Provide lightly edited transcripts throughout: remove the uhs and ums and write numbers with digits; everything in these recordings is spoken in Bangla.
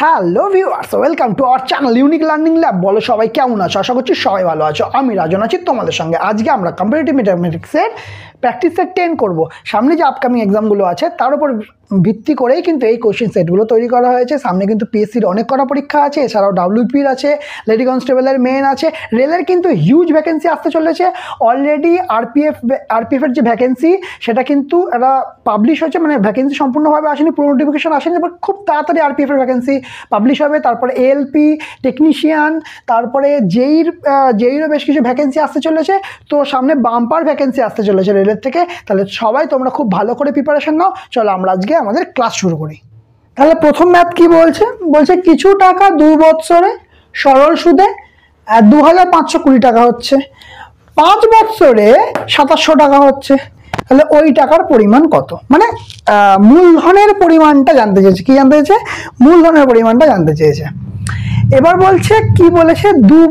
Hello viewers, welcome to our channel unique learning lab. বলো সবাই কেমন আছো? আশা করছি সবাই ভালো আছো। আমি রাজন আছি তোমাদের সঙ্গে। আজকে আমরা কম্পারেটিভ ম্যাথমেটিক্সের প্র্যাকটিস সেট 10 করব। সামনে যে আপকামিং এক্সামগুলো আছে তার উপর ভিত্তি করেই কিন্তু এই কোশ্চেন সেটগুলো তৈরি করা হয়েছে। সামনে কিন্তু পিএসসির অনেক কটা পরীক্ষা আছে, এছাড়াও ডাব্লিউপির আছে, লেডি কনস্টেবলের মেন আছে, রেলের কিন্তু হিউজ ভ্যাকেন্সি আসতে চলেছে। অলরেডি আরপিএফের যে ভ্যাকেন্সি সেটা কিন্তু একটা পাবলিশ হয়েছে, মানে ভ্যাকেন্সি সম্পূর্ণভাবে আসেনি, পুরো নোটিফিকেশন আসেনি, বাট খুব তাড়াতাড়ি আরপিএফের ভ্যাকেন্সি পাবলিশ হবে। তারপরে এএলপি, টেকনিশিয়ান, তারপরে জেইরও বেশ কিছু ভ্যাকেন্সি আসতে চলেছে। তো সামনে বাম্পার ভ্যাকেন্সি আসতে চলেছে রেলের থেকে। তাহলে সবাই তোমরা খুব ভালো করে প্রিপারেশন নাও। চলো আমরা আজকে আমাদের ক্লাস শুরু করি। তাহলে প্রথম ম্যাথ কি বলছে? কিছু টাকা 2 বছরে সরল সুদে 2520 টাকা হচ্ছে, 5 বছরে 2700 টাকা হচ্ছে। তাহলে ওই টাকার পরিমাণ কত? মানে মূলধনের পরিমাণটা জানতে চেয়েছে। কি জানতে চেয়েছে? মূলধনের পরিমাণটা জানতে চেয়েছে। এবার বলছে কি বলেছে, 2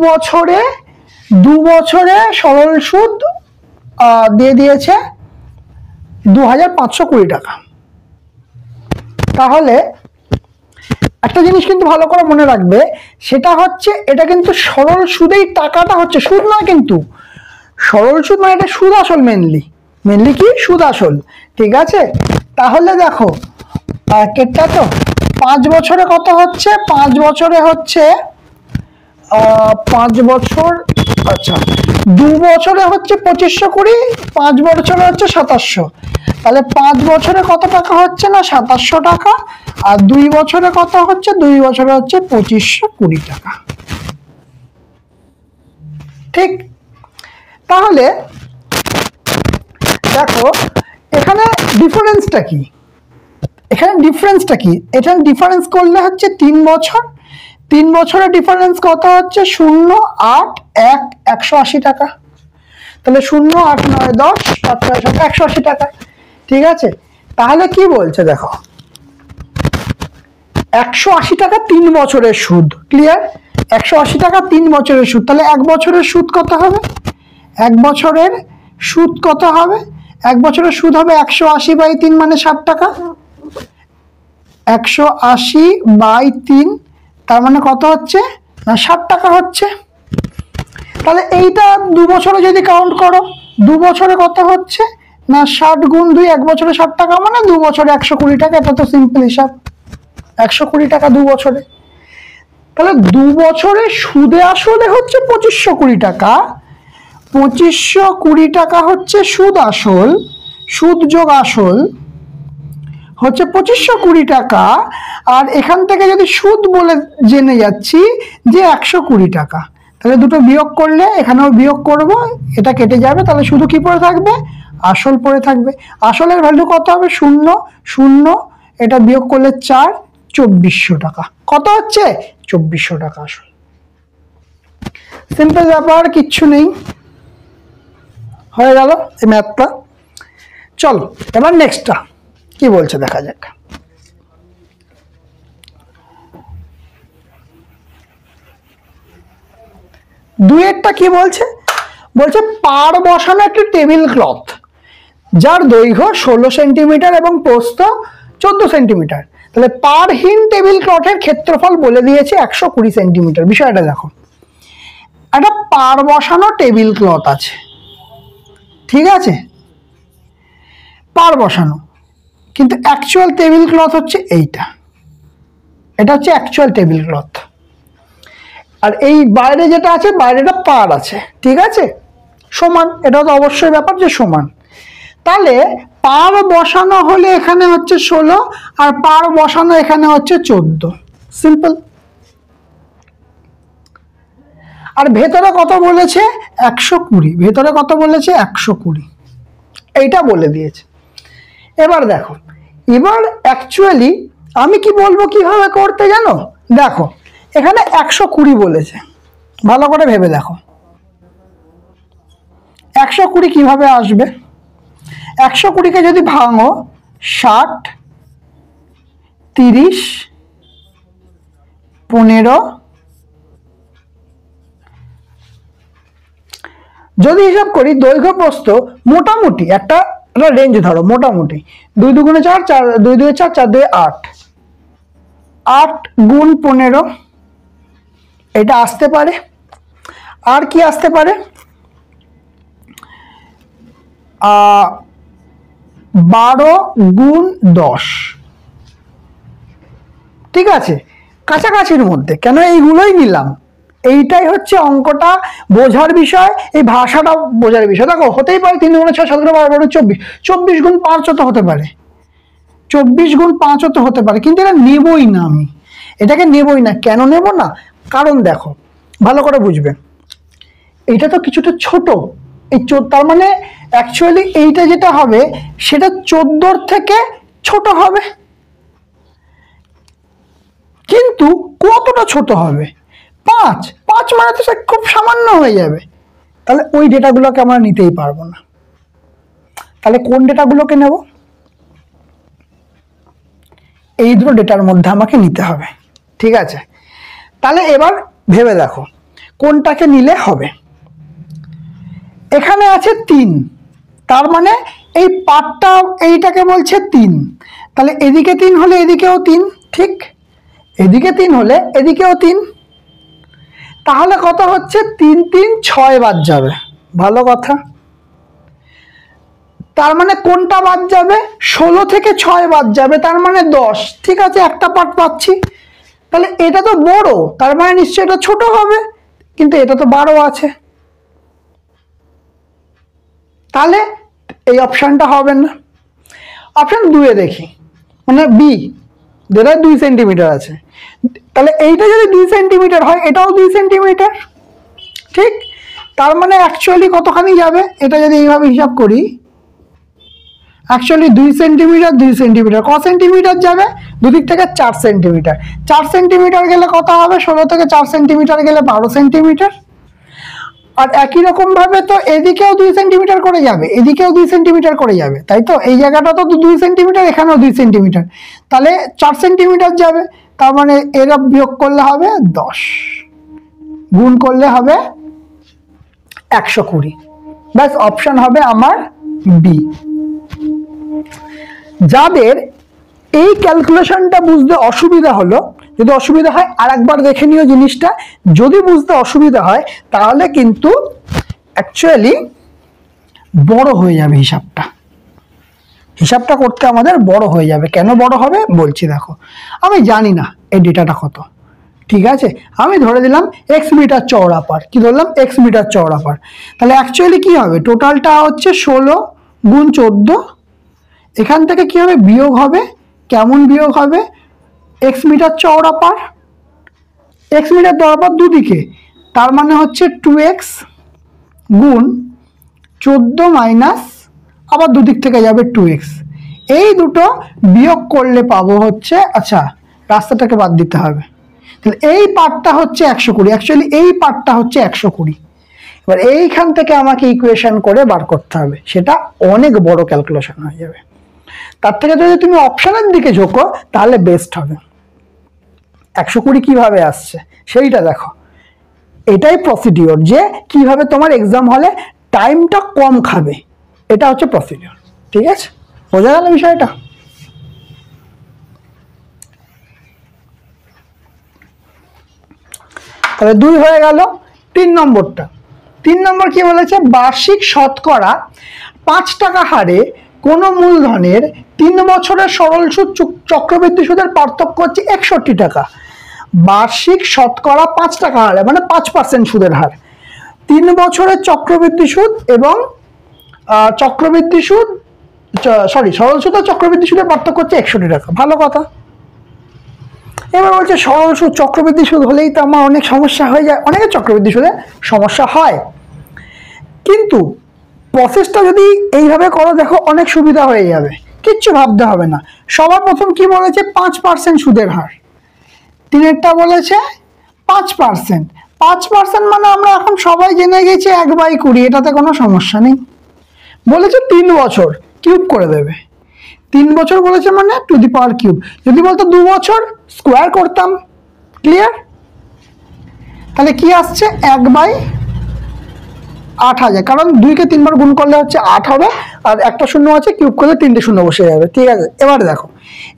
বছরে সরল সুদ দিয়ে দিয়েছে 2520 টাকা। তাহলে একটা জিনিস কিন্তু ভালো করে মনে রাখবে, সেটা হচ্ছে এটা কিন্তু সরল সুদেই টাকাটা হচ্ছে, সুদ নয় কিন্তু। সরল সুদ মানে এটা সুদ আসল, মেনলি কি সুদ আসল, ঠিক আছে? তাহলে দেখো কেটটা তো 5 বছরে কত হচ্ছে? 5 বছরে হচ্ছে 5 বছর, আচ্ছা 2 বছরে হচ্ছে 2520, 5 বছরে হচ্ছে 2700। তাহলে 5 বছরে কত টাকা হচ্ছে না 2700 টাকা, আর 2 বছরে কত হচ্ছে? 2 বছরে হচ্ছে 2520 টাকা, ঠিক? তাহলে দেখো এখানে ডিফারেন্সটা কি? এখানে ডিফারেন্স করলে হচ্ছে 3 বছর। 3 বছরের ডিফারেন্স কত হচ্ছে? 0, 8, 1, 180 টাকা। তাহলে 0, 8, 9, 10, 5, 6, 7, 180 টাকা, ঠিক আছে? তাহলে কি বলছে দেখো, 180 টাকা 3 বছরের সুদ, ক্লিয়ার? 180 টাকা 3 বছরের সুদ। তাহলে 1 বছরের সুদ কত হবে? 1 বছরের সুদ কত হবে? 1 বছরের সুদ হবে 180/3 মানে 60 টাকা। 180/3 তার মানে কত হচ্ছে না 60 টাকা হচ্ছে। তাহলে এইটা 2 বছরে যদি কাউন্ট করো, 2 বছরে কত হচ্ছে না 60 গুণ 2, 1 বছরে 60 টাকা মানে 2 বছরে 120 টাকা। এটা তো সিম্পল হিসাব, 120 টাকা 2 বছরে। তাহলে 2 বছরে সুদে আসলে হচ্ছে 2520 টাকা, 2520 টাকা হচ্ছে সুদ আসল, সুদ যোগ আসল হচ্ছে 2520 টাকা। আর এখান থেকে যদি সুদ বলে জেনে যাচ্ছি যে 120 টাকা, তাহলে দুটো বিয়োগ করলে এখানেও বিয়োগ করব, এটা কেটে যাবে। তাহলে শুধু কি পড়ে থাকবে? আসল পড়ে থাকবে। আসলের ভ্যালু কত হবে? 0, 0, এটা বিয়োগ করলে 4, 2400 টাকা। কত হচ্ছে? 2400 টাকা আসল। সিম্পল ব্যাপার, কিচ্ছু নেই, হয়ে গেল এই ম্যাথটা। চলো এবার নেক্সটটা কি বলছে দেখা যাক। দুয়েরটা কি বলছে? পার বসানো একটি টেবিল ক্লথ যার দৈর্ঘ্য 16 সেন্টিমিটার এবং প্রস্থ 14 সেন্টিমিটার। তাহলে পারহীন টেবিল ক্লথের ক্ষেত্রফল বলে দিয়েছে 120 সেন্টিমিটার। বিষয়টা দেখো, একটা পার বসানো টেবিল ক্লথ আছে, ঠিক আছে? পার বসানো, কিন্তু অ্যাকচুয়াল টেবিল ক্লথ হচ্ছে এইটা, এটা হচ্ছে অ্যাকচুয়াল টেবিল ক্লথ। আর এই বাইরে যেটা আছে, বাইরেটা পার আছে, ঠিক আছে? সমান, এটা তো অবশ্যই ব্যাপার যে সমান। তাহলে পার বসানো হলে এখানে হচ্ছে 16, আর পার বসানো এখানে হচ্ছে 14, সিম্পল। আর ভেতরে কত বলেছে? 120। ভেতরে কত বলেছে? 120, এইটা বলে দিয়েছে। এবার দেখো, এবার অ্যাকচুয়ালি আমি কি বলবো কিভাবে করতে জানো? দেখো এখানে 120 বলেছে, ভালো করে ভেবে দেখো 120 কিভাবে আসবে? 120কে যদি ভাঙো 60, 30, 15, যদি হিসাব করি দৈর্ঘ্য প্রস্থ মোটামুটি একটা রেঞ্জ ধরো, মোটামুটি 2 দুগুণে 4, 4 2 2 4, 4 2 8, 8 গুণ 15 এটা আসতে পারে। আর কি আসতে পারে? 12 গুণ 10। ঠিক আছে, কাছাকাছির মধ্যে। কেন এইগুলোই নিলাম? এইটাই হচ্ছে অঙ্কটা বোঝার বিষয়, এই ভাষাটা বোঝার বিষয়। দেখো হতেই পারে 3 গুণ 6 7 গুণ 12 24, 24 গুণ 5 তো হতে পারে, 24 গুণ 5 তো হতে পারে, কিন্তু এটা নেবই না। আমি এটাকে নেবই না। কেন নেব না? কারণ দেখো ভালো করে বুঝবে, এইটা তো কিছুটা ছোট। এই তার মানে অ্যাকচুয়ালি এইটা যেটা হবে সেটা 14 থেকে ছোট হবে, কিন্তু কতটা ছোট হবে? 5 মানে তো সে খুব সামান্য হয়ে যাবে। তাহলে ওই ডেটাগুলোকে আমরা নিতেই পারবো না। তাহলে কোন ডেটাগুলোকে নেব? এই দুটো ডেটার মধ্যে আমাকে নিতে হবে। ঠিক আছে, তাহলে এবার ভেবে দেখো কোনটাকে নিলে হবে। এখানে আছে 3, তার মানে এই পার্টটা এইটাকে বলছে 3, তাহলে এদিকে 3 হলে এদিকেও 3, ঠিক? এদিকে 3 হলে এদিকেও 3, তাহলে কত হচ্ছে? 3 3 6 বাদ যাবে। ভালো কথা। তার মানে কোনটা বাদ যাবে? 16 থেকে 6 বাদ যাবে, তার মানে 10। ঠিক আছে, একটা পার্ট পাচ্ছি। তাহলে এটা তো বড়, তার মানে নিশ্চয়ই এটা ছোট হবে, কিন্তু এটা তো 12 আছে, তাহলে এই অপশনটা হবে না। অপশন 2 এ দেখি, মানে বি, যেটা 2 সেন্টিমিটার আছে। তাহলে এইটা যদি 2 সেন্টিমিটার হয়, এটাও 2 সেন্টিমিটার, ঠিক? তার মানে অ্যাকচুয়ালি কতখানি যাবে? এটা যদি এইভাবে হিসাব করি, অ্যাকচুয়ালি 2 সেন্টিমিটার 2 সেন্টিমিটার ক সেন্টিমিটার যাবে? দুদিক থেকে 4 সেন্টিমিটার। 4 সেন্টিমিটার গেলে কত হবে? 16 থেকে 4 সেন্টিমিটার গেলে 12 সেন্টিমিটার। আর একই রকম ভাবে তো এদিকেও 2 সেন্টিমিটার করে যাবে, এদিকেও 2 সেন্টিমিটার করে যাবে, তাই তো? এই জায়গাটা তো 2 সেন্টিমিটার, এখানেও 2 সেন্টিমিটার, তাহলে 4 সেন্টিমিটার যাবে। তার মানে এরা বিয়োগ করলে হবে 10, গুণ করলে হবে 120। ব্যাস, অপশন হবে আমার বি। যাদের এই ক্যালকুলেশনটা বুঝতে অসুবিধা হলো, যদি অসুবিধা হয় আরেকবার দেখে নিও জিনিসটা। যদি বুঝতে অসুবিধা হয় তাহলে কিন্তু অ্যাকচুয়ালি বড় হয়ে যাবে হিসাবটা। হিসাবটা করতে আমাদের বড় হয়ে যাবে। কেন বড় হবে বলছি, দেখো আমি জানি না এই ডেটাটা কত, ঠিক আছে? আমি ধরে দিলাম এক্স মিটার চওড়া পার। কি ধরলাম? এক্স মিটার চওড়া পার। তাহলে অ্যাকচুয়ালি কি হবে? টোটালটা হচ্ছে 16 গুণ 14। এখান থেকে কি হবে? বিয়োগ হবে। কেমন বিয়োগ হবে? এক্স মিটার চওড়া পার, এক্স মিটার চওড়া পার দুদিকে, তার মানে হচ্ছে 2x গুণ 14 মাইনাস আবার দুদিক থেকে যাবে 2x। এই দুটো বিয়োগ করলে পাবো হচ্ছে, আচ্ছা রাস্তাটাকে বাদ দিতে হবে, তাহলে এই পার্টটা হচ্ছে 120। অ্যাকচুয়ালি এই পার্টটা হচ্ছে 120। এবার এইখান থেকে আমাকে ইকুয়েশন করে বার করতে হবে, সেটা অনেক বড় ক্যালকুলেশন হয়ে যাবে। তার থেকে যদি তুমি অপশনের দিকে ঝোঁকো তাহলে বেস্ট হবে। 120 কিভাবে আসছে সেইটা দেখো। এটাই প্রসিডিওর, যে কিভাবে তোমার এক্সাম হলে টাইমটা কম খাবে, এটা হচ্ছে প্রসিডিওর। ঠিক আছে, বোঝা গেল বিষয়টা? তাহলে 2 হয়ে গেল। 3 নম্বরটা, 3 নম্বর কি বলেছে? বার্ষিক শতকরা 5 টাকা হারে কোনো মূলধনের 3 বছরের সরল সুদ চক্রবৃদ্ধি সুদের পার্থক্য হচ্ছে 61 টাকা। বার্ষিক শতকরা 5 টাকা হারে, মানে 5% সুদের হার। 3 বছরের চক্রবৃদ্ধি সুদ এবং চক্রবৃদ্ধি সুদ, সরল সুদ আর চক্রবৃদ্ধি সুদের পার্থক্য হচ্ছে 61 টাকা। ভালো কথা। এবার বলছে সরল সুদ চক্রবৃদ্ধি সুদ হলেই তো আমার অনেক সমস্যা হয়ে যায়। অনেকের চক্রবৃদ্ধি সুদে সমস্যা হয়, কিন্তু প্রসেসটা যদি এইভাবে করো দেখো অনেক সুবিধা হয়ে যাবে, কিচ্ছু ভাবতে হবে না। সবার প্রথম কি বলেছে? 5% সুদের হার। 3-এরটা বলেছে 5%। 5% মানে আমরা এখন সবাই জেনে গেছি 1/20, এটাতে কোনো সমস্যা নেই। বলেছে 3 বছর, কিউব করে দেবে। 3 বছর বলেছে মানে টু দি পাওয়ার কিউব। যদি বলতো 2 বছর, স্কোয়ার করতাম। ক্লিয়ার? তাহলে কি আসছে? 1/8000, কারণ 2-কে 3 বার গুণ করলে হচ্ছে 8 হবে, আর একটা শূন্য আছে, কিউব করলে 3টে শূন্য বসে যাবে। ঠিক আছে, এবার দেখো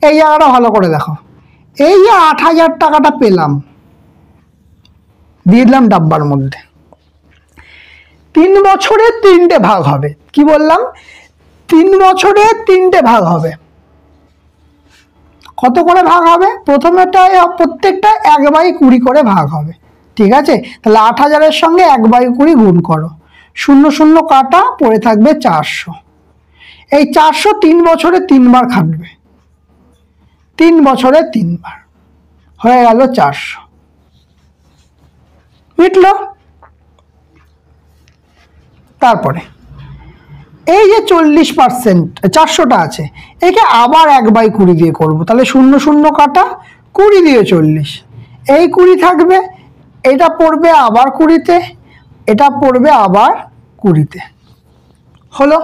এই জায়গাটা ভালো করে দেখো। এই যে 8,000 টাকাটা পেলাম, দিয়ে দিলাম ডাব্বার মধ্যে। 3 বছরে 3টে ভাগ হবে। কি বললাম? 3 বছরে 3টে ভাগ হবে। কত করে ভাগ হবে? প্রথমেটা প্রত্যেকটা 1/20 করে ভাগ হবে। ঠিক আছে, তাহলে 8,000-এর সঙ্গে 1/20 গুণ করো, 0 0 কাটা, পড়ে থাকবে 400। এই 400 3 বছরে 3 বার খাটবে, 3 বছরে 3 বার, হয়ে গেল 400। মিটল? তারপরে এই যে 40%, 400টা আছে, একে আবার 1/20 দিয়ে করবো। তাহলে 0 0 কাটা, 20 দিয়ে 40, এই 20 থাকবে, এটা পড়বে আবার 20-তে, এটা পড়বে আবার 20-তে। হলো?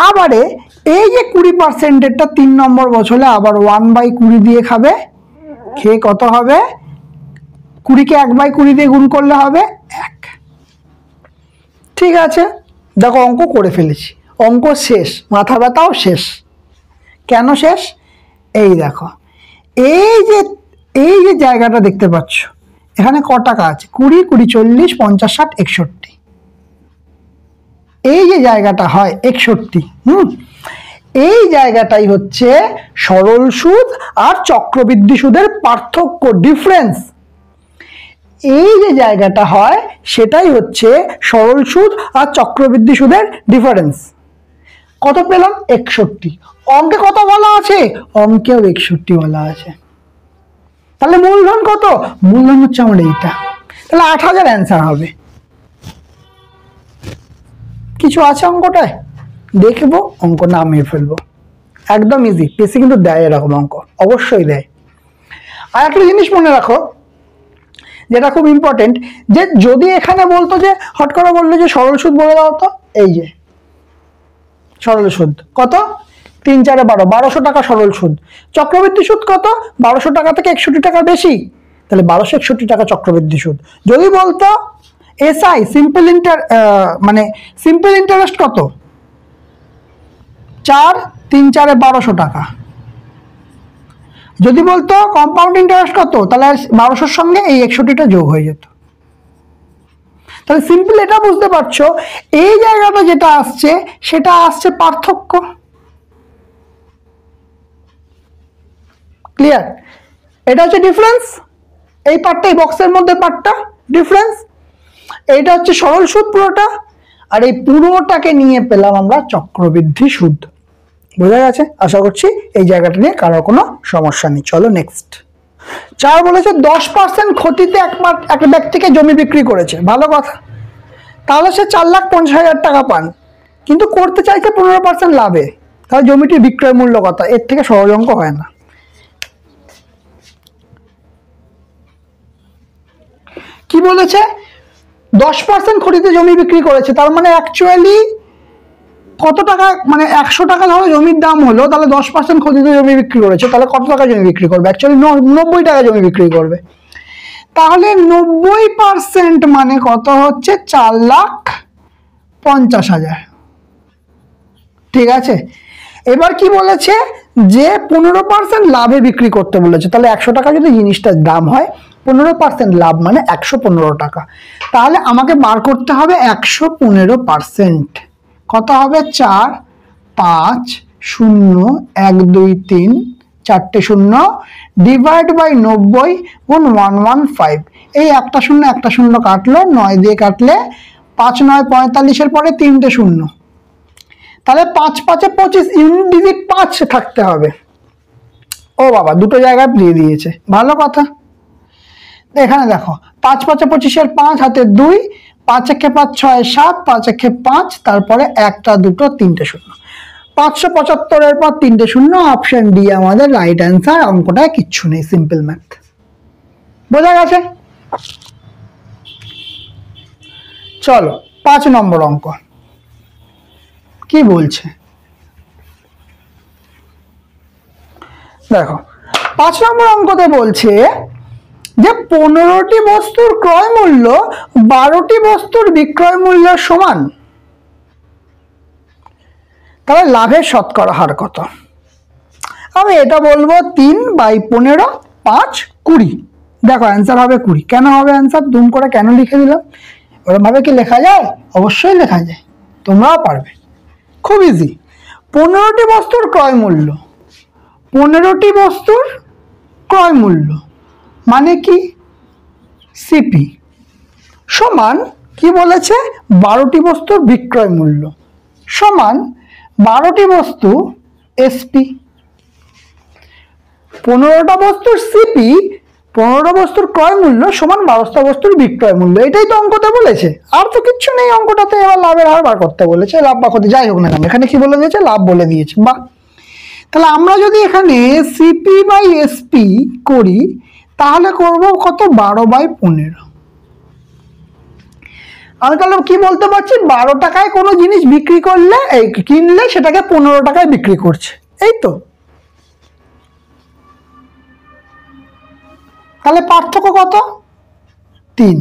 আবারে এই যে 20%-এরটা 3 নম্বর বছরে আবার 1/20 দিয়ে খাবে। খেয়ে কত হবে? 20-কে 1/20 দিয়ে গুণ করলে হবে 1। ঠিক আছে, দেখো অঙ্ক করে ফেলেছি, অঙ্ক শেষ, মাথা ব্যথাও শেষ। কেন শেষ? এই দেখো, এই যে জায়গাটা দেখতে পাচ্ছ, এখানে ক টাকা আছে? 20, 20, 40, 50, 60, 61। এই যে জায়গাটা হয় 61, এই জায়গাটাই হচ্ছে সরল সুদ আর চক্রবৃদ্ধি সুদের পার্থক্য, ডিফারেন্স। এই যে জায়গাটা হয় সেটাই হচ্ছে সরল সুদ আর চক্রবৃদ্ধি সুদের ডিফারেন্স। কত পেলাম? 61। অঙ্কে কত বলা আছে? অঙ্কেও 61 বলা আছে। তাহলে মূলধন কত? মূলধন হচ্ছে আমার এইটা। তাহলে 8,000 অ্যান্সার হবে। কিছু আছে অঙ্কটায়? দেখবো, অঙ্ক নামিয়ে ফেলবো, একদম ইজি। বেশি কিন্তু দেয় এরকম অঙ্ক, অবশ্যই দেয়। আর একটা জিনিস মনে রাখো, যেটা খুব ইম্পর্টেন্ট, যে যদি এখানে বলতো যে হট করে বললো যে সরল সুদ বলে দাও তো, এই যে সরল সুদ কত? 3 4 12, 1200 টাকা সরল সুদ। চক্রবৃদ্ধি সুদ কত? 1200 টাকা থেকে 61 টাকা বেশি, তাহলে 1261 টাকা চক্রবৃদ্ধি সুদ। যদি বলতো এসআই সিম্পল সিম্পল ইন্টারেস্ট কত? 4 3 4 1200 টাকা। যদি বলতো কম্পাউন্ড ইন্টারেস্ট কত, তাহলে 1200-র সঙ্গে এই 61টা যোগ হয়ে যেত। তাহলে সিম্পল এটা বুঝতে পারছো, এই জায়গাটা যেটা আসছে সেটা আসছে পার্থক্য। ক্লিয়ার? এটা হচ্ছে ডিফারেন্স, এই পার্টটা, এই বক্সের মধ্যে পার্টটা ডিফারেন্স। এইটা হচ্ছে সরল সুদ পুরোটা, আর এই পুরোটাকে নিয়ে পেলাম আমরা চক্রবৃদ্ধি সুদ। বোঝা গেছে? আশা করছি এই জায়গাটা নিয়ে কারো কোনো সমস্যা নেই। চলো নেক্সট। 4 বলেছে 10% ক্ষতিতে এক ব্যক্তিকে জমি বিক্রি করেছে। ভালো কথা, তাহলে সে 4,50,000 টাকা পান, কিন্তু করতে চাইছে 15% লাভে। তাহলে জমিটির বিক্রয় মূল্য কত? এর থেকে সহজ অঙ্ক হয় না। কি বলেছে? 10% ক্ষতিতে জমি বিক্রি করেছে, তার মানে অ্যাকচুয়ালি কত টাকা, মানে 100 টাকা ধরো জমির দাম হলো, তাহলে 10% ক্ষতিতে জমি বিক্রি করেছে, তাহলে কত টাকা জমি বিক্রি করবে? অ্যাকচুয়ালি 90 টাকা জমি বিক্রি করবে। তাহলে 90% মানে কত হচ্ছে? 4,50,000। ঠিক আছে, এবার কি বলেছে? যে 15% লাভে বিক্রি করতে বলেছে। তাহলে 100 টাকা যদি জিনিসটার দাম হয়, 15% লাভ মানে 115 টাকা। তাহলে আমাকে বার করতে হবে 115%। কত হবে? 4 5 0 1 2 3 4টে 0 ডিভাইড বাই 90 গুণ 115। এই একটা 0 কাটলো, 9 দিয়ে কাটলে 5 9 45-এর পরে 3টে 0, তাহলে 5 5 25, ইউনিট ডিজিট 5 থাকতে হবে। ও বাবা, দুটো জায়গায় দিয়ে দিয়েছে, ভালো কথা। এখানে দেখো 5 5 25-এর 5 হাতে 2, 5 1 5 6 7, 5 1 5, তারপরে 1টা 2টো 3টে 0, 575-এর পর 3টে 0। অপশন ডি আমাদের রাইট অ্যান্সার। অঙ্কটায় কিচ্ছু নেই, সিম্পল ম্যাথ। বোঝা গেছে? চলো 5 নম্বর অঙ্ক কি বলছে দেখো। 5 নম্বর অঙ্কতে বলছে যে 15টি বস্তুর ক্রয় মূল্য 12টি বস্তুর বিক্রয় মূল্যের সমান, তাহলে লাভের শতকরা হার কত? আমি এটা বলবো 3/15 5 20। দেখো অ্যান্সার হবে 20। কেন হবে অ্যান্সার? দুম করে কেন লিখে দিলাম? ওরমভাবে কি লেখা যায়? অবশ্যই লেখা যায়, তোমরাও পারবে, খুব ইজি। 15টি বস্তুর ক্রয় মূল্য, 15টি বস্তুর ক্রয় মূল্য মানে কি? সিপি সমান কি বলেছে? 12টি বস্তুর বিক্রয় মূল্য সমান 12টি বস্তু এসপি। 15টা বস্তুর সিপি, 15টা বস্তুর ক্রয় মূল্য সমান 12টা বস্তুর বিক্রয় মূল্য। এটাই তো অঙ্কতে বলেছে, আর তো কিচ্ছু নেই অঙ্কটাতে। এবার লাভের হার বার করতে বলেছে, লাভ বা ক্ষতি যাই হোক না কেন, এখানে কি বলে দিয়েছে? লাভ বলে দিয়েছে। বা তাহলে আমরা যদি এখানে CP/SP করি তাহলে করব কত? 12/15। আমি তাহলে কি বলতে পারছি? 12 টাকায় কোনো জিনিস বিক্রি করলে, কিনলে সেটাকে 15 টাকায় বিক্রি করছে, এই তো। তাহলে পার্থক্য কত? 3।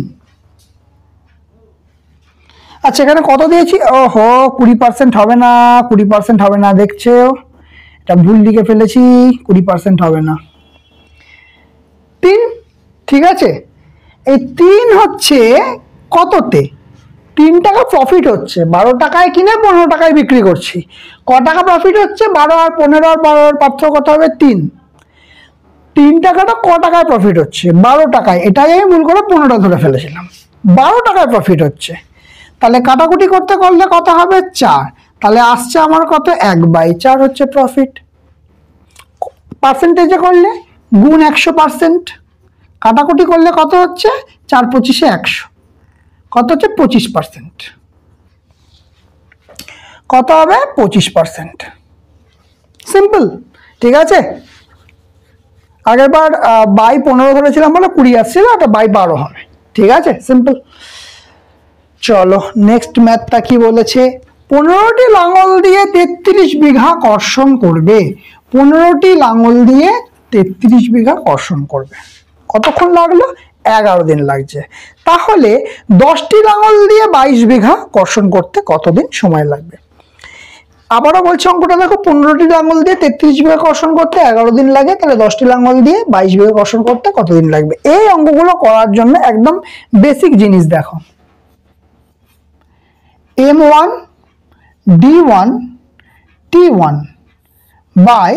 আচ্ছা এখানে কত দিয়েছি? ওহো 20% হবে না, 20% হবে না, দেখছো এটা ভুল লিখে ফেলেছি, 20% হবে না। 3, ঠিক আছে। এই 3 হচ্ছে কততে? 3 টাকা প্রফিট হচ্ছে, 12 টাকায় কিনে 15 টাকায় বিক্রি করছি। ক টাকা প্রফিট হচ্ছে? 12 আর 15 আর 12 পার্থক্য কত হবে? 3। 3 টাকাটা ক টাকায় প্রফিট হচ্ছে? 12 টাকায়। এটাই আমি ভুল করে 15টা ধরে ফেলেছিলাম। 12 টাকায় প্রফিট হচ্ছে, তাহলে কাটাকুটি করতে করলে কত হবে? 4। তাহলে আসছে আমার কত? 1/4 হচ্ছে প্রফিট। পার্সেন্টেজে করলে গুণ 100%, কাটাকুটি করলে কত হচ্ছে? 4 25 100, কত হচ্ছে? 25%। কত হবে? 25%। সিম্পল, ঠিক আছে। আগের বার 12 ধরেছিলাম বলে 20 আসছিল, এটা 12 হবে, ঠিক আছে, সিম্পল। চলো নেক্সট ম্যাথটা কি বলেছে? 15টি লাঙল দিয়ে 33 বিঘা কর্ষণ করবে। 15টি লাঙল দিয়ে 33 বিঘা কর্ষণ করবে। কতক্ষণ লাগলো? 11 দিন লাগছে। তাহলে 10টি লাঙল দিয়ে 22 বিঘা কর্ষণ করতে কতদিন সময় লাগবে? আবারও বলছি অঙ্কটা দেখো, 15টি লাঙল দিয়ে 33 বিঘা কর্ষণ করতে 11 দিন লাগে, তাহলে 10টি লাঙল দিয়ে 22 বিঘা কর্ষণ করতে কতদিন লাগবে? এই অঙ্কগুলো করার জন্য একদম বেসিক জিনিস দেখো, M1 D1 T1 by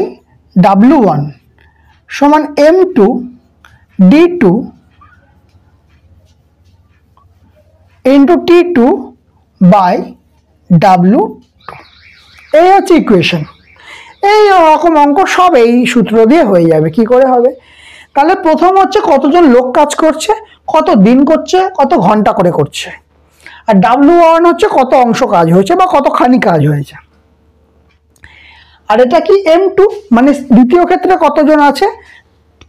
W1 সমান M2 D2 into T2 by W2। এই হচ্ছে ইকুয়েশন। এই রকম অঙ্ক সব এই সূত্র দিয়ে হয়ে যাবে। কি করে হবে? তাহলে প্রথম হচ্ছে কতজন লোক কাজ করছে, কত দিন করছে, কত ঘন্টা করে করছে, আর W1 হচ্ছে কত অংশ কাজ হয়েছে বা কতখানি কাজ হয়েছে। আর এটা কি M2 মানে দ্বিতীয় ক্ষেত্রে কতজন আছে,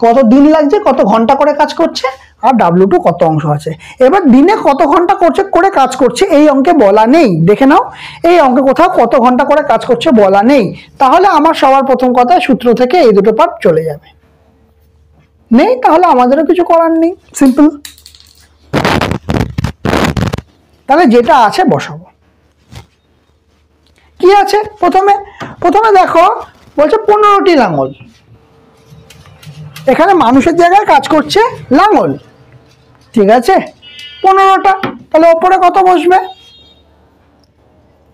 কত দিন লাগছে, কত ঘন্টা করে কাজ করছে, আর W2 কত অংশ আছে। এবার দিনে কত ঘন্টা করছে করে কাজ করছে এই অঙ্কে বলা নেই, দেখে নাও এই অঙ্কে কোথাও কত ঘন্টা করে কাজ করছে বলা নেই। তাহলে আমার সবার প্রথম কথা সূত্র থেকে এই দুটো পার্ট চলে যাবে। নেই তাহলে আমাদেরও কিছু করার নেই, সিম্পল। তাহলে যেটা আছে বসাবো। কি আছে? প্রথমে দেখো বলছে 15টি লাঙল, এখানে মানুষের জায়গায় কাজ করছে লাঙল, ঠিক আছে, 15টা। তাহলে ওপরে কত বসবে?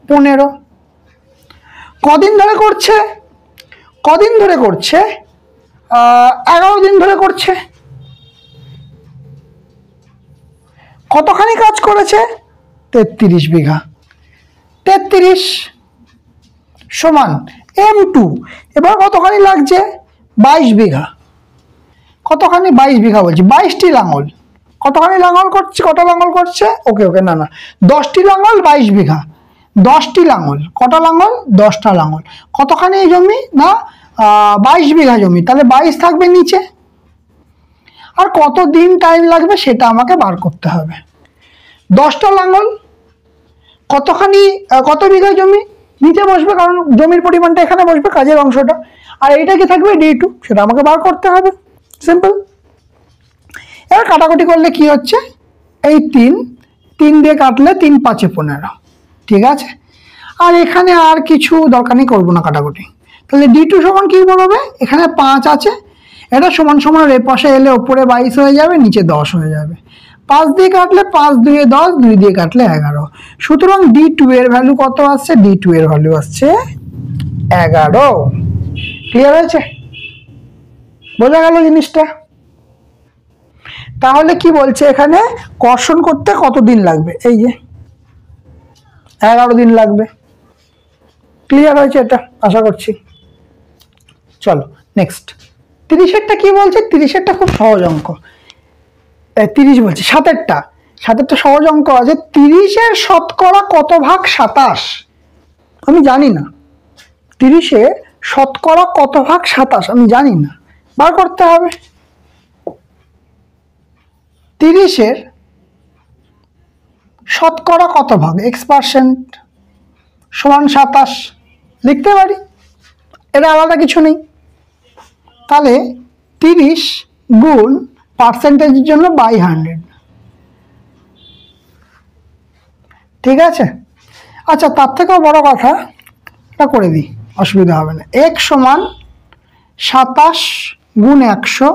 15। কদিন ধরে করছে? কদিন ধরে করছে? 11 দিন ধরে করছে। কতখানি কাজ করেছে? 33 বিঘা। 33 সমান M2। এবার কতখানি লাগছে? 22 বিঘা। কতখানি? 22 বিঘা বলছি, 22টি লাঙল। কতখানি লাঙল করছে? কটা লাঙল করছে? ওকে না 10টি লাঙল 22 বিঘা। 10টি লাঙল, কটা লাঙল? 10টা লাঙল। কতখানি জমি? না 22 বিঘা জমি, তাহলে 22 থাকবে নিচে। আর কত দিন টাইম লাগবে সেটা আমাকে বার করতে হবে। 10টা লাঙল কতখানি, কত বিঘা জমি নিচে বসবে, কারণ জমির পরিমাণটা এখানে বসবে, কাজের অংশটা। আর এইটা কি থাকবে? D2, সেটা আমাকে বার করতে হবে, সিম্পল। এবার কাটাকুটি করলে কি হচ্ছে? এই 3 দিয়ে কাটলে 3 5 15, ঠিক আছে। আর এখানে আর কিছু দরকার নেই, করবো না কাটাকুটি। তাহলে D2 সমান কি বেরোবে, এখানে 5 আছে, এটা সমান সমান এ পাশে এলে ওপরে 22 হয়ে যাবে, নিচে 10 হয়ে যাবে। 5 দিয়ে কাটলে 5 2 10, 2 দিয়ে কাটলে 11। সুতরাং D2 এর ভ্যালু কত আসছে, D2 এর ভ্যালু আসছে 11। ক্লিয়ার হয়েছে, বোঝা গেল জিনিসটা? তাহলে কি বলছে এখানে, কর্ষণ করতে কতদিন লাগবে, এই যে 11 দিন লাগবে। ক্লিয়ার হয়েছে এটা, আশা করছি। চলো নেক্সট। 30-এরটা কি বলছে, 30-এরটা খুব সহজ অঙ্ক। 30 বলছে, 7-এরটা সহজ অঙ্ক আছে। 30-এর শতকরা কত ভাগ 27? আমি জানি না। 30-এর শতকরা কত ভাগ 27 আমি জানি না, বার করতে হবে। 30-এর শতকরা কত ভাগ, x% সমান 27 লিখতে পারি, এটা আলাদা কিছু নেই। তাহলে 30 গুণ পার্সেন্টেজের জন্য বাই 100, ঠিক আছে? আচ্ছা, তার থেকেও বড় কথা, এটা করে দিই, অসুবিধা হবে না। x সমান 27 গুণ 100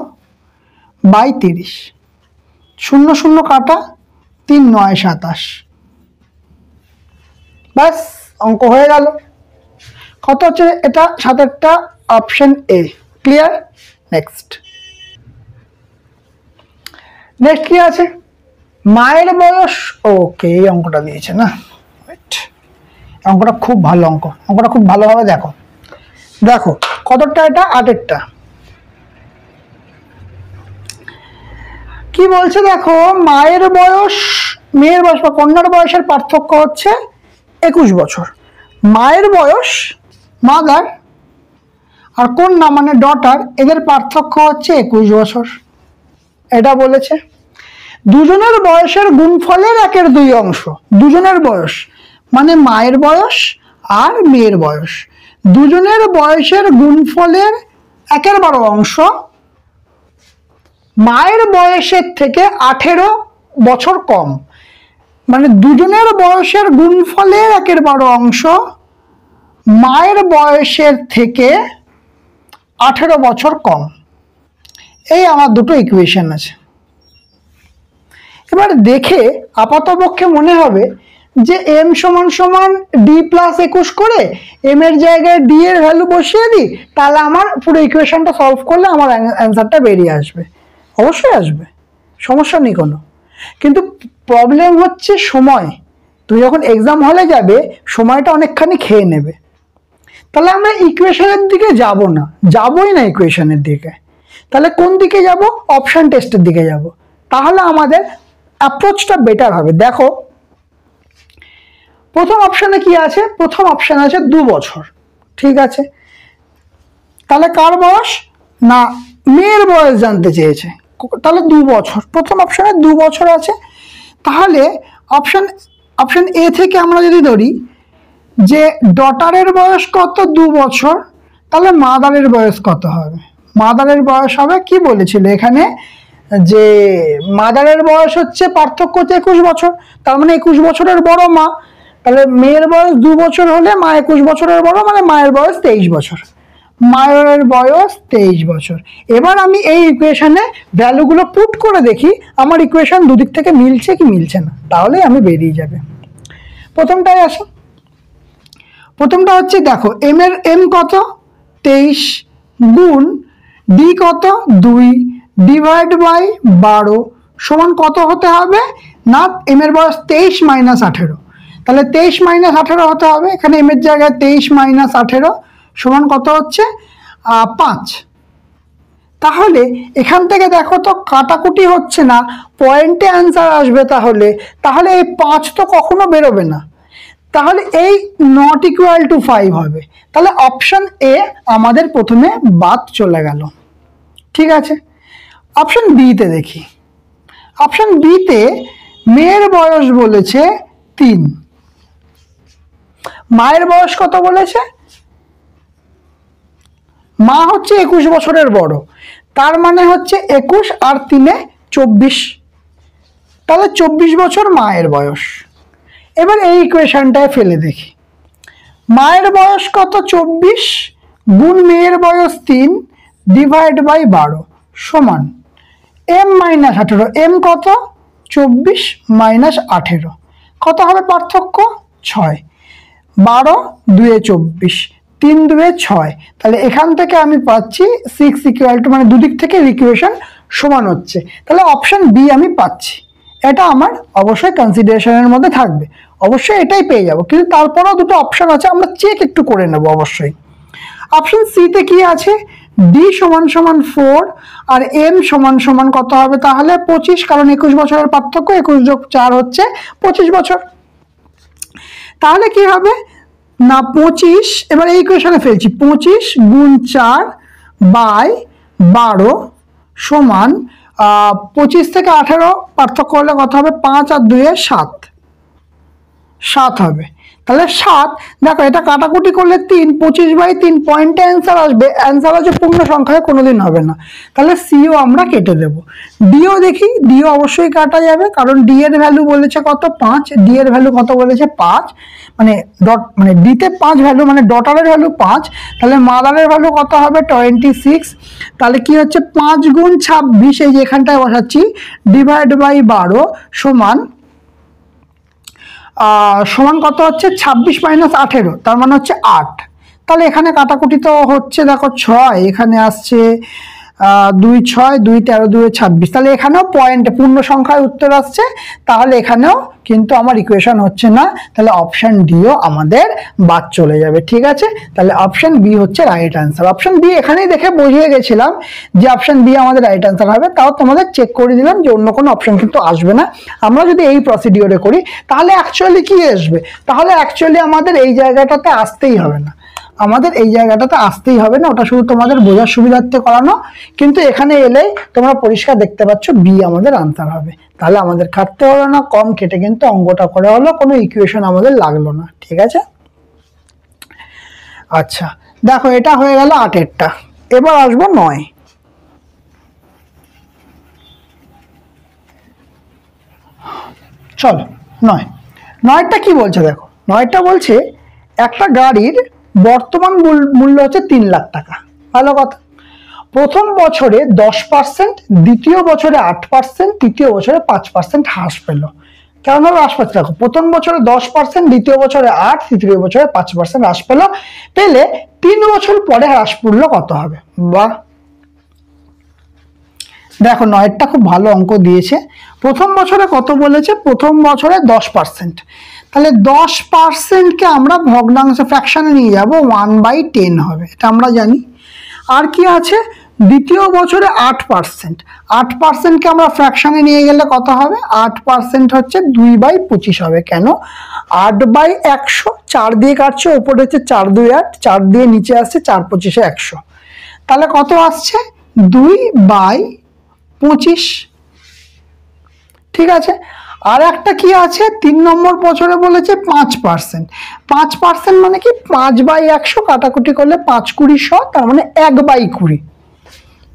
বাই 30, 0 0 কাটা, 3 9 27, ব্যাস অঙ্ক হয়ে গেল। কত হচ্ছে এটা, 7-এরটা অপশন এ। ক্লিয়ার? নেক্সট কি আছে, মায়ের বয়স। ওকে, এই অঙ্কটা দিয়েছে না, অঙ্কটা খুব ভালো অঙ্ক, অঙ্কটা খুব ভালোভাবে দেখো। দেখো কতটা, এটা 8-এরটা। কি বলছে দেখো, মায়ের বয়স, মেয়ের বয়স বা কন্যার বয়সের পার্থক্য হচ্ছে 21 বছর। মায়ের বয়স মাদার আর কন্যা মানে ডটার, এদের পার্থক্য হচ্ছে 21 বছর, এটা বলেছে। দুজনের বয়সের গুণফলের 1/2 অংশ, দুজনের বয়স মানে মায়ের বয়স আর মেয়ের বয়স, দুজনের বয়সের গুণফলের 1/12 অংশ মায়ের বয়সের থেকে 18 বছর কম, মানে দুজনের বয়সের গুণফলের 1/12 অংশ মায়ের বয়সের থেকে 18 বছর কম। এই আমার দুটো ইকুয়েশন আছে। এবার দেখে আপাতপক্ষে মনে হবে যে m সমান সমান d প্লাস 21 করে m এর জায়গায় d এর ভ্যালু বসিয়ে দিই, তাহলে আমার পুরো ইকুয়েশনটা সলভ করলে আমার অ্যান্সারটা বেরিয়ে আসবে। অবশ্যই আসবে, সমস্যা নেই কোনো। কিন্তু প্রবলেম হচ্ছে সময়। তুমি যখন এক্সাম হলে যাবে, সময়টা অনেকখানি খেয়ে নেবে। তাহলে আমরা ইকুয়েশনের দিকে যাব না, যাবই না ইকুয়েশনের দিকে। তাহলে কোন দিকে যাব, অপশন টেস্টের দিকে যাব, তাহলে আমাদের অ্যাপ্রোচটা বেটার হবে। দেখো প্রথম অপশনে কি আছে, প্রথম অপশন আছে 2 বছর, ঠিক আছে? তাহলে কার বয়স না, মেয়ের বয়স জানতে চেয়েছে, তাহলে 2 বছর, প্রথম অপশনে 2 বছর আছে। তাহলে অপশন এ থেকে আমরা যদি ধরি যে ডটারের বয়স কত, 2 বছর, তাহলে মাদারের বয়স কত হবে, মাদারের বয়স হবে কি বলেছিল এখানে, যে মাদারের বয়স হচ্ছে পার্থক্য হচ্ছে 21 বছর, তার মানে 21 বছরের বড় মা। তাহলে মেয়ের বয়স 2 বছর হলে মা 21 বছরের বড়, মানে মায়ের বয়স 23 বছর, মায়ের বয়স 23 বছর। এবার আমি এই ইকুয়েশনে ভ্যালুগুলো পুট করে দেখি আমার ইকুয়েশন দুদিক থেকে মিলছে কি মিলছে না, তাহলে আমি বেরিয়ে যাবে। প্রথমটায় আসি, প্রথমটা হচ্ছে দেখো এম কত 23 গুণ ডি কত 2 ডিভাইড বাই 12 সমান কত হতে হবে না, এম এর বয়স 23 মাইনাস 18, তাহলে 23 মাইনাস 18 হতে হবে। এখানে এম এর জায়গায় 23 মাইনাস 18 সমান কত হচ্ছে 5। তাহলে এখান থেকে দেখো তো কাটাকুটি হচ্ছে না, পয়েন্টে অ্যান্সার আসবে। তাহলে এই 5 তো কখনো বেরোবে না, তাহলে এই নট ইকুয়াল টু 5 হবে। তাহলে অপশন এ আমাদের প্রথমে বাদ চলে গেল, ঠিক আছে? অপশন বিতে দেখি, অপশন বিতে মেয়ের বয়স বলেছে 3, মায়ের বয়স কত বলেছে, মা হচ্ছে 21 বছরের বড়, তার মানে হচ্ছে 21 আর 3 24, তাহলে 24 বছর মায়ের বয়স। এবার এই ইকুয়েশনটায় ফেলে দেখি, মায়ের বয়স কত 24 গুণ মেয়ের বয়স 3 ডিভাইড বাই 12 সমান m মাইনাস 18। m কত? 24 মাইনাস 18 কত হবে পার্থক্য? 6। 12 2 24, 3 2 6। তাহলে এখান থেকে আমি পাচ্ছি 6 ইকুয়াল টু, মানে দুদিক থেকে ইকুয়েশন সমান হচ্ছে, তাহলে অপশন বি আমি পাচ্ছি। এটা আমার অবশ্যই কনসিডারেশনের মধ্যে থাকবে, অবশ্যই এটাই পেয়ে যাব, কিন্তু তারপরেও দুটো অপশন আছে, আমরা চেক একটু করে নেব অবশ্যই। অপশন সিতে কি আছে? ডি সমান সমান 4 আর এম সমান সমান কত হবে তাহলে? 25, কারণ 21 বছরের পার্থক্য, 21 যোগ 4 হচ্ছে 25 বছর। তাহলে কি হবে না 25, এবার এই ইকুয়েশনে ফেলছি, 25 গুণ 4 বাই 12 সমান 25 থেকে 18 পার্থক্য হলে কত হবে? 5 আর 2 এ 7, 7 হবে। তাহলে 7, দেখো এটা কাটাকুটি করলে 3, 25/3 পয়েন্টে অ্যান্সার আসবে। অ্যান্সার আছে পূর্ণ সংখ্যায়, কোনোদিন হবে না। তাহলে সিও আমরা কেটে দেব। ডিও দেখি, ডিও অবশ্যই কাটা যাবে, কারণ ডি এর ভ্যালু বলেছে কত? 5। ডি এর ভ্যালু কত বলেছে? 5, মানে ডট, মানে ডিতে 5 ভ্যালু, মানে ডটারের ভ্যালু 5, তাহলে মাদারের ভ্যালু কত হবে? 26। তাহলে কি হচ্ছে? 5 গুণ 26, এই যে এখানটায় বসাচ্ছি, ডিভাইড বাই 12 সমান সমান কত হচ্ছে? 26 মাইনাস 18, তার মানে হচ্ছে 8। তাহলে এখানে কাটাকুটি তো হচ্ছে, দেখো 6, এখানে আসছে 2 6, 2 13, 2 26, তাহলে এখানেও পয়েন্ট পূর্ণ সংখ্যায় উত্তর আসছে, তাহলে এখানেও কিন্তু আমার ইকুয়েশন হচ্ছে না, তাহলে অপশন ডিও আমাদের বাদ চলে যাবে। ঠিক আছে, তাহলে অপশন বি হচ্ছে রাইট অ্যান্সার। অপশন বি এখানেই দেখে বুঝিয়ে গেছিলাম যে অপশন বি আমাদের রাইট অ্যান্সার হবে, তাও তোমাদের চেক করে দিলাম যে অন্য কোনো অপশন কিন্তু আসবে না। আমরা যদি এই প্রসিডিওরে করি তাহলে অ্যাকচুয়ালি কি আসবে? তাহলে অ্যাকচুয়ালি আমাদের এই জায়গাটাতে আসতেই হবে না, আমাদের এই জায়গাটাতে আসতেই হবে না, ওটা শুধু তোমাদের বোঝার সুবিধার্থে করানো, কিন্তু এখানে এলেই তোমরা পরিষ্কার দেখতে পাচ্ছ বি আমাদের আনসার হবে। তাহলে আমাদের কাটতে হলো না, কম কেটে কিন্তু অঙ্কটা করে হলো, কোনো ইকুয়েশন আমাদের লাগলো না। ঠিক আছে, আচ্ছা দেখো এটা হয়ে গেল 8-এরটা, এবার আসবো 9। চলো 9টা কি বলছে দেখো। 9টা বলছে একটা গাড়ির বর্তমান মূল্য হচ্ছে 3 লাখ টাকা। ভালো কথা। প্রথম বছরে 10%, দ্বিতীয় বছরে 8%, তৃতীয় বছরে 5% হ্রাস পেল। কেমন ভাবে হ্রাস পাচ্ছে দেখো, প্রথম বছরে 10%, দ্বিতীয় বছরে 8, তৃতীয় বছরে 5% হ্রাস পেলে 3 বছর পরে হ্রাস পড়লো কত হবে? বাহ, দেখো 9টা খুব ভালো অঙ্ক দিয়েছে। প্রথম বছরে কত বলেছে? প্রথম বছরে 10%, তাহলে 10%কে আমরা ভগ্নাংশ ফ্র্যাকশনে নিয়ে যাব, 1/10 হবে, এটা আমরা জানি। আর কি আছে? দ্বিতীয় বছরে 8%, 8%কে আমরা ফ্র্যাকশনে নিয়ে গেলে কত হবে? 8% হচ্ছে 2/25 হবে। কেন? 8/100, 4 দিয়ে কাটছে, উপরে হচ্ছে 4 2 8, 4 দিয়ে নিচে আসছে 4 25 100, তাহলে কত আসছে? 2/25। ঠিক আছে, আর একটা কি আছে? 3 নম্বর বছরে বলেছে 5%। 5% মানে কি? 5/100 কাটাকুটি করলে 5 20 100, তার মানে 1/20।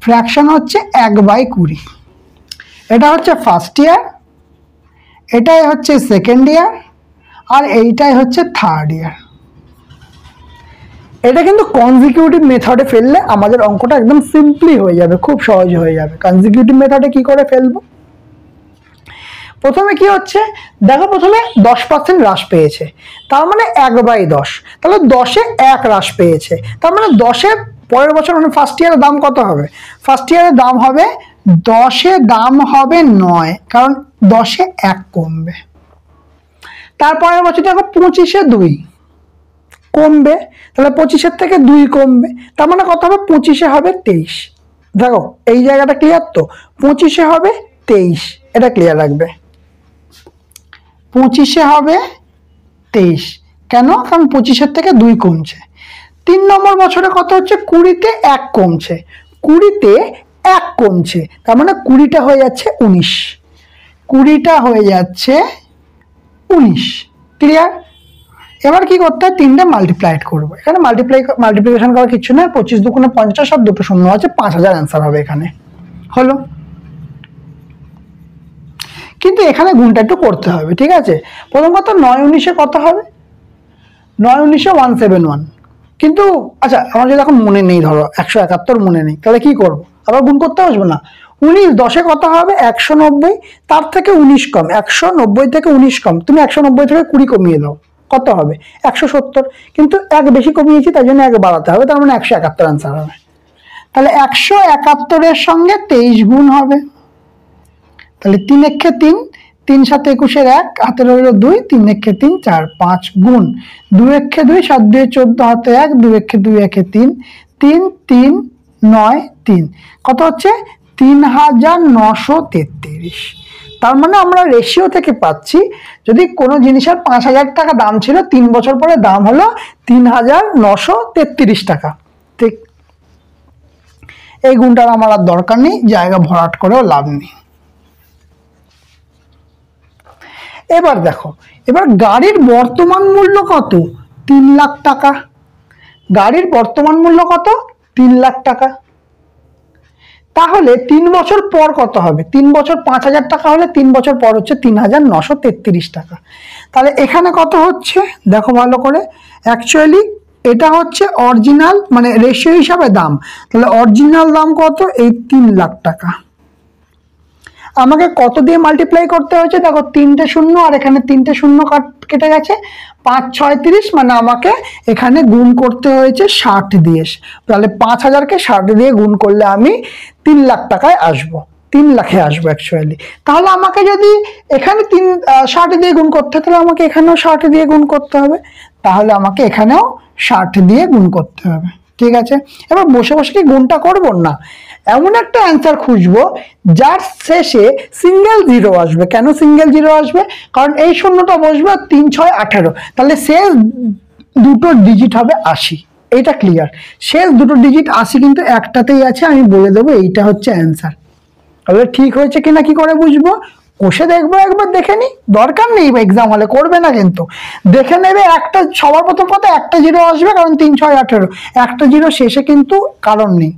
ফ্র্যাকশন হচ্ছে 1/20। এটা হচ্ছে ফার্স্ট ইয়ার, এটাই হচ্ছে সেকেন্ড ইয়ার, আর এইটাই হচ্ছে থার্ড ইয়ার। এটা কিন্তু কনজিকিউটিভ মেথডে ফেললে আমাদের অঙ্কটা একদম সিম্পলি হয়ে যাবে, খুব সহজ হয়ে যাবে। কনজিকিউটিভ মেথডে কি করে ফেলবো? প্রথমে কি হচ্ছে দেখো, প্রথমে 10% হ্রাস পেয়েছে, তার মানে 1/10, তাহলে 10-এ 1 হ্রাস পেয়েছে, তার মানে 10-এ পরের বছর মানে ফার্স্ট ইয়ারের দাম কত হবে? ফার্স্ট ইয়ারের দাম হবে 10-এ দাম হবে 9, কারণ 10-এ 1 কমবে। তারপরের বছর দেখো 25-এ 2 কমবে, তাহলে 25-এর থেকে 2 কমবে, তার মানে কত হবে? 25-এ হবে 23। দেখো এই জায়গাটা ক্লিয়ার তো? 25-এ হবে 23, এটা ক্লিয়ার রাখবে। 25-এ হবে 23, কেন? কারণ 25-এর থেকে 2 কমছে। 3 নম্বর বছরে কত হচ্ছে? 20-তে 1 কমছে, 20-তে 1 কমছে, তার মানে 20টা হয়ে যাচ্ছে 19, 20টা হয়ে যাচ্ছে 19। ক্লিয়ার? এবার কি করতে হয়? 3টে মাল্টিপ্লাইড করবো। এখানে মাল্টিপ্লিকেশন করার কিছু নয়, 25 দুগুণে 50 আর দুটো শূন্য আছে, 5000 অ্যান্সার হবে এখানে। হলো, কিন্তু এখানে গুণটা একটু করতে হবে। ঠিক আছে, প্রথম কথা 9 19-এ কত হবে? 9 19-এ 171, কিন্তু আচ্ছা আমার যদি এখন মনে নেই, ধরো 171 মনে নেই, তাহলে কি করব? আবার গুণ করতে আসবো না? 19 10-এ কত হবে? 190, তার থেকে 19 কম, 190 থেকে 19 কম, তুমি 190 থেকে 20 কমিয়ে দাও, কত হবে? 170। কিন্তু এক বেশি কমিয়েছি, তাই জন্য এক বাড়াতে হবে, তার মানে 171 আনসার হবে। তাহলে 171-এর সঙ্গে 23 গুণ হবে। তাহলে 3 একে 3, 3 7 21-এর 1, হাতে রইল 2, 3 একে 3 4 5 গুণ 2 একে 2 7 2 14, হাতে 1, 2 একে 2 1 3 3 3 9 3, কত হচ্ছে? 3933। তার মানে আমরা রেশিও থেকে পাচ্ছি, যদি কোনো জিনিসের 5000 টাকা দাম ছিল, 3 বছর পরে দাম হলো 3933 টাকা। ঠিক, এই গুণটার আমার আর দরকার নেই, জায়গা ভরাট করেও লাভ নেই। এবার দেখো, এবার গাড়ির বর্তমান মূল্য কত? 3 লাখ টাকা। গাড়ির বর্তমান মূল্য কত? 3 লাখ টাকা। তাহলে 3 বছর পর কত হবে? 3 বছর 5000 টাকা হলে 3 বছর পর হচ্ছে 3933 টাকা। তাহলে এখানে কত হচ্ছে দেখো ভালো করে। অ্যাকচুয়ালি এটা হচ্ছে অরিজিনাল, মানে রেশিও হিসাবে দাম। তাহলে অরিজিনাল দাম কত? এই 3 লাখ টাকা। আমাকে কত দিয়ে মাল্টিপ্লাই করতে হয়েছে? দেখো 3টে শূন্য আর এখানে 3টে শূন্য কেটে গেছে, 5 6 30, মানে আমাকে এখানে গুণ করতে হয়েছে 60 দিয়ে। তাহলে 5000-কে 60 দিয়ে গুণ করলে আমি 3 লাখ টাকায় আসবো, 3 লাখে আসবো অ্যাকচুয়ালি। তাহলে আমাকে যদি এখানে 60 দিয়ে গুণ করতে হয়, তাহলে আমাকে এখানেও 60 দিয়ে গুণ করতে হবে, তাহলে আমাকে এখানেও 60 দিয়ে গুণ করতে হবে। ঠিক আছে, এবার বসে বসে কি গুণটা করবো না, এমন একটা অ্যান্সার খুঁজবো যার শেষে সিঙ্গেল জিরো আসবে। কেন সিঙ্গেল জিরো আসবে? কারণ এই শূন্যটা বসবে 3 6 18, তাহলে শেষ দুটো ডিজিট হবে 80। এইটা ক্লিয়ার, শেষ দুটো ডিজিট 80 কিন্তু একটাতেই আছে, আমি বলে দেবো এইটা হচ্ছে অ্যান্সার। তাহলে ঠিক হয়েছে কিনা কি করে বুঝবো? কষে দেখবো, একবার দেখে নি, দরকার নেই এক্সাম হলে করবে না, কিন্তু দেখে নেবে। একটা সবার প্রথম কথা একটা জিরো আসবে, কারণ 3 6 18, একটা জিরো শেষে কিন্তু কারণ নেই,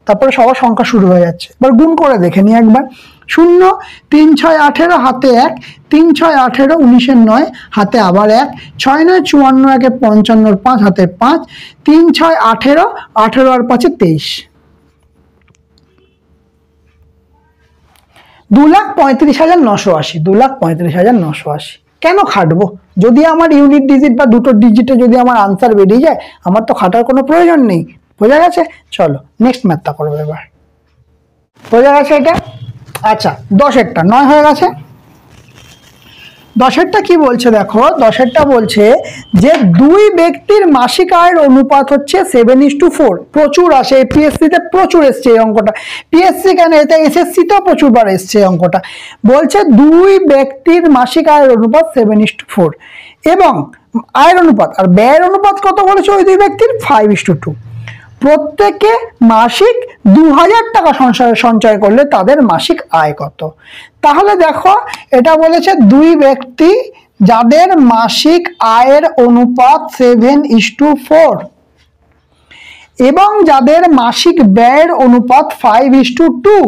তারপরে সবার সংখ্যা শুরু হয়ে যাচ্ছে। এবার গুণ করে দেখে নি একবার। 0 3 6 18, হাতে 1, 3 6 18 19-এর 9, হাতে আবার 1, 6 9 54, 1 55-এর 5, হাতে 5, 3 6 18, 18 আর 5 23, 2,35,980, 2,35,980। কেন খাটবো? যদি আমার ইউনিট ডিজিট বা দুটো ডিজিটে যদি আমার আনসার বেরিয়ে যায়, আমার তো খাটার কোনো প্রয়োজন নেই। বোঝা গেছে? চলো নেক্সট ম্যাথটা করবো এবার। বোঝা গেছে এটা? আচ্ছা 10-এরটা 9 হয়ে গেছে। 10-এরটা কি বলছে দেখো, 10-এরটা বলছে যে দুই ব্যক্তির মাসিক আয়ের অনুপাত হচ্ছে 7:4। প্রচুর আসে, পিএসসিতে প্রচুর এসছে এই অঙ্কটা। পিএসসি কেন, এটা এসএসসিতেও প্রচুরবার এসছে এই অঙ্কটা। বলছে দুই ব্যক্তির মাসিক আয়ের অনুপাত 7:4, এবং আয়ের অনুপাত আর ব্যয়ের অনুপাত কত বলেছে ওই দুই ব্যক্তির? 5:2। প্রত্যেকে মাসিক 2000 টাকা সঞ্চয় করলে তাদের মাসিক আয় কত? তাহলে দেখো এটা বলেছে দুই ব্যক্তি যাদের মাসিক আয়ের অনুপাত 7:4 এবং যাদের মাসিক ব্যয়ের অনুপাত 5:2।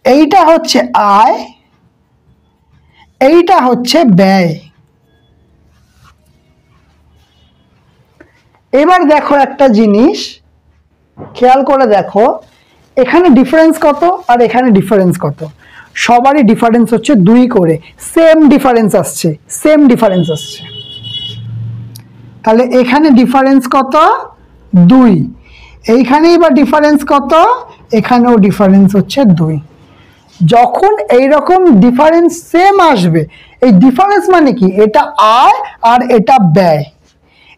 এইটা হচ্ছে আয়, এইটা হচ্ছে ব্যয়। এবার দেখো একটা জিনিস খেয়াল করে দেখো, এখানে ডিফারেন্স কত আর এখানে ডিফারেন্স কত? সবারই ডিফারেন্স হচ্ছে 2 করে, সেম ডিফারেন্স আসছে, সেম ডিফারেন্স আসছে। তাহলে এখানে ডিফারেন্স কত? 2। এইখানেই বা ডিফারেন্স কত? এখানেও ডিফারেন্স হচ্ছে 2। যখন এইরকম ডিফারেন্স সেম আসবে, এই ডিফারেন্স মানে কি? এটা আয় আর এটা ব্যয়।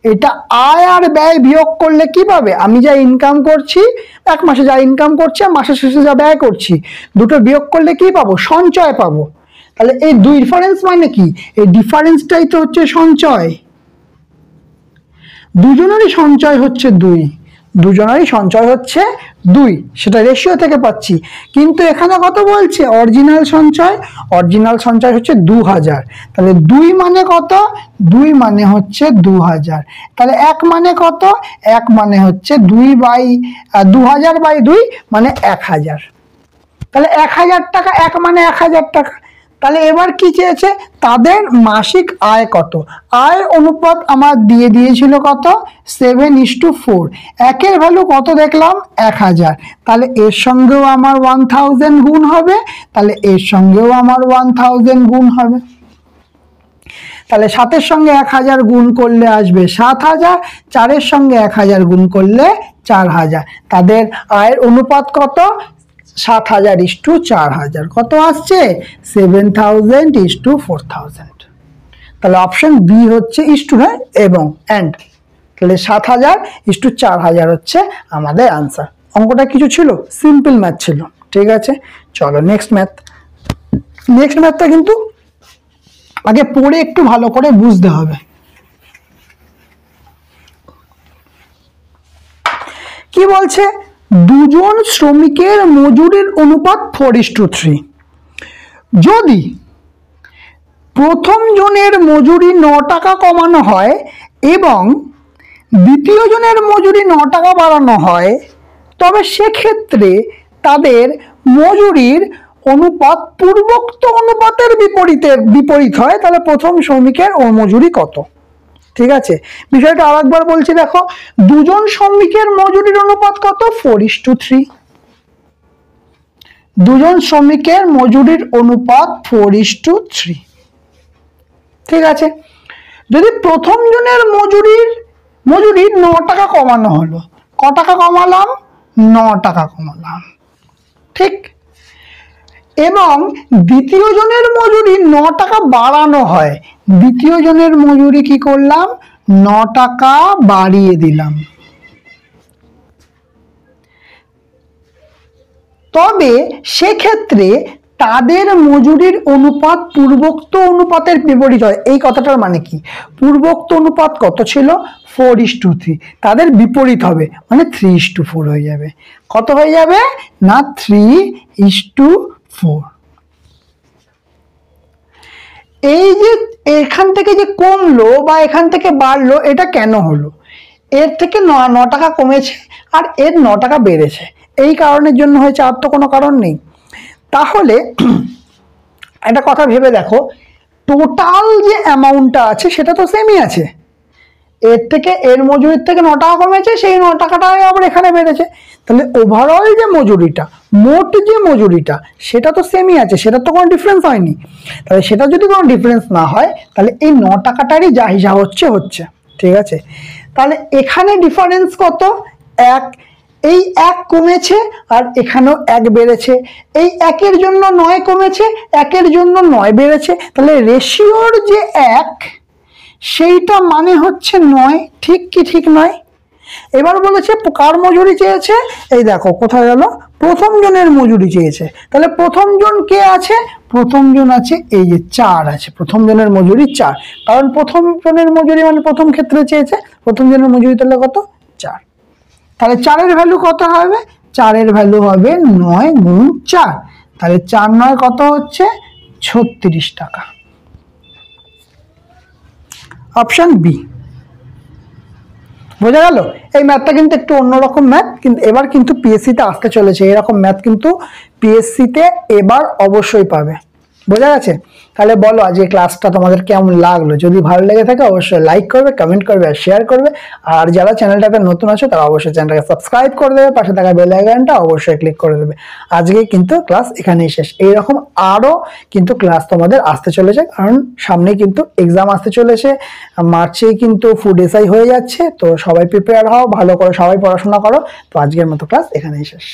এটা আয় আর ব্যয় বিয়োগ করলে কি পাবে? আমি যা ইনকাম করছি, এক মাসে যা ইনকাম করছি আর মাসের শেষে যা ব্যয় করছি, দুটো বিয়োগ করলে কি পাবো? সঞ্চয় পাবো। তাহলে এই দুই ডিফারেন্স মানে কি? এই ডিফারেন্সটাই তো হচ্ছে সঞ্চয়। দুজনেরই সঞ্চয় হচ্ছে 2, দুজনেরই সঞ্চয় হচ্ছে 2, সেটা রেশিও থেকে পাচ্ছি। কিন্তু এখানে কত বলছে? অরিজিনাল সঞ্চয়, অরিজিনাল সঞ্চয় হচ্ছে 2000। তাহলে 2 মানে কত? 2 মানে হচ্ছে 2000। তাহলে 1 মানে কত? 1 মানে হচ্ছে 2000/2 মানে 1000। তাহলে 1000 টাকা, 1 মানে 1000 টাকা। তাহলে এবার কি চেয়েছে, তাদের মাসিক আয় কত। আয় অনুপাত আমার দিয়ে দিয়েছিল কত, 7:4। একের ভ্যালু কত দেখলাম, 1000। তাহলে এর সঙ্গেও আমার 1000 গুণ হবে, তাহলে এর সঙ্গেও আমার 1000 গুণ হবে। তাহলে 7-এর সঙ্গে 1000 গুণ করলে আসবে 7000, 4-এর সঙ্গে 1000 গুণ করলে 4000। তাদের আয়ের অনুপাত কত, 7000:4000। কত আসছে, 7000:4000। তাহলে অপশন বি হচ্ছে ইস্টু, হ্যাঁ, এবং অ্যান্ড। তাহলে 7000:4000 হচ্ছে আমাদের আনসার। অঙ্কটা কিছু ছিল, সিম্পল ম্যাথ ছিল। ঠিক আছে, চলো নেক্সট ম্যাথ। নেক্সট ম্যাথটা কিন্তু আগে পড়ে একটু ভালো করে বুঝতে হবে। কি বলছে, দুজন শ্রমিকের মজুরির অনুপাত 4:3। যদি প্রথম জনের মজুরি 9 টাকা কমানো হয় এবং দ্বিতীয় জনের মজুরি 9 টাকা বাড়ানো হয়, তবে সেক্ষেত্রে তাদের মজুরির অনুপাত পূর্বোক্ত অনুপাতের বিপরীত হয়। তাহলে প্রথম শ্রমিকের মজুরি কত। ঠিক আছে, বিষয়টা আরেকবার বলছি, দেখো, দুজন শ্রমিকের মজুরির অনুপাত কত, 4:3। দুজন শ্রমিকের মজুরির অনুপাত 4:3। ঠিক আছে, যদি প্রথম জনের মজুরি 9 টাকা কমানো হলো, ক টাকা কমালাম, 9 টাকা কমালাম, ঠিক, এবং দ্বিতীয় জনের মজুরি 9 টাকা বাড়ানো হয়, দ্বিতীয় জনের মজুরি কি করলাম, 9 টাকা বাড়িয়ে দিলাম। তবে সেক্ষেত্রে তাদের মজুরির অনুপাত পূর্বোক্ত অনুপাতের বিপরীত হয়। এই কথাটার মানে কি, পূর্বোক্ত অনুপাত কত ছিল, 4:3, তাদের বিপরীত হবে, মানে 3:4 হয়ে যাবে। কত হয়ে যাবে না, 3:4। এই যে এখান থেকে যে কমলো বা এখান থেকে বাড়লো, এটা কেন হলো, এর থেকে 9 টাকা কমেছে আর এর 9 টাকা বেড়েছে, এই কারণের জন্য হয়েছে, আর তো কোনো কারণ নেই। তাহলে একটা কথা ভেবে দেখো, টোটাল যে অ্যামাউন্টটা আছে সেটা তো সেমই আছে, এর থেকে এর মজুরির থেকে 9 টাকা কমেছে, সেই 9 টাকাটাই আবার এখানে বেড়েছে। তাহলে ওভারঅল যে মজুরিটা, মোট যে মজুরিটা, সেটা তো সেমই আছে, সেটা তো কোনো ডিফারেন্স হয়নি। তাহলে সেটা যদি কোনো ডিফারেন্স না হয়, তাহলে এই 9 টাকাটারই যা হিসাব হচ্ছে। ঠিক আছে, তাহলে এখানে ডিফারেন্স কত, 1। এই 1 কমেছে আর এখানেও 1 বেড়েছে, এই 1-এর জন্য 9 কমেছে, 1-এর জন্য 9 বেড়েছে। তাহলে রেশিওর যে 1, সেইটা মানে হচ্ছে 9। ঠিক কি ঠিক নয়? এবার বলেছে কার মজুরি চেয়েছে, এই দেখো কোথায় গেল, প্রথম জনের মজুরি চেয়েছে। তাহলে প্রথম জন কে আছে, প্রথম জন আছে এই যে 4 আছে, প্রথম জনের মজুরি 4, কারণ প্রথম জনের মজুরি মানে প্রথম ক্ষেত্রে চেয়েছে, প্রথম জনের মজুরি তাহলে কত, 4। তাহলে 4-এর ভ্যালু কত হবে, 4-এর ভ্যালু হবে 9 গুণ 4। তাহলে 4 9 কত হচ্ছে, 36 টাকা। Option B. বোঝা গেল? এই ম্যাথটা কিন্তু একটু অন্যরকম ম্যাথ, কিন্তু এবার কিন্তু পিএসসিতে আসতে চলেছে এরকম ম্যাথ, কিন্তু পিএসসিতে এবার অবশ্যই পাবে। বোঝা গেছে? তাহলে বলো আজকে ক্লাসটা তোমাদের কেমন লাগলো। যদি ভালো লেগে থাকে অবশ্যই লাইক করবে, কমেন্ট করবে আর শেয়ার করবে। আর যারা চ্যানেলটাতে নতুন আছো তারা অবশ্যই চ্যানেলটাকে সাবস্ক্রাইব করে দেবে, পাশে থাকা বেল আইকনটা অবশ্যই ক্লিক করে দেবে। আজকে কিন্তু ক্লাস এখানেই শেষ। এইরকম আরও কিন্তু ক্লাস তোমাদের আসতে চলেছে, কারণ সামনে কিন্তু এক্সাম আসতে চলেছে, মার্চেই কিন্তু ফুড এসআই হয়ে যাচ্ছে। তো সবাই প্রিপেয়ার হও, ভালো করে সবাই পড়াশোনা করো। তো আজকের মতো ক্লাস এখানেই শেষ।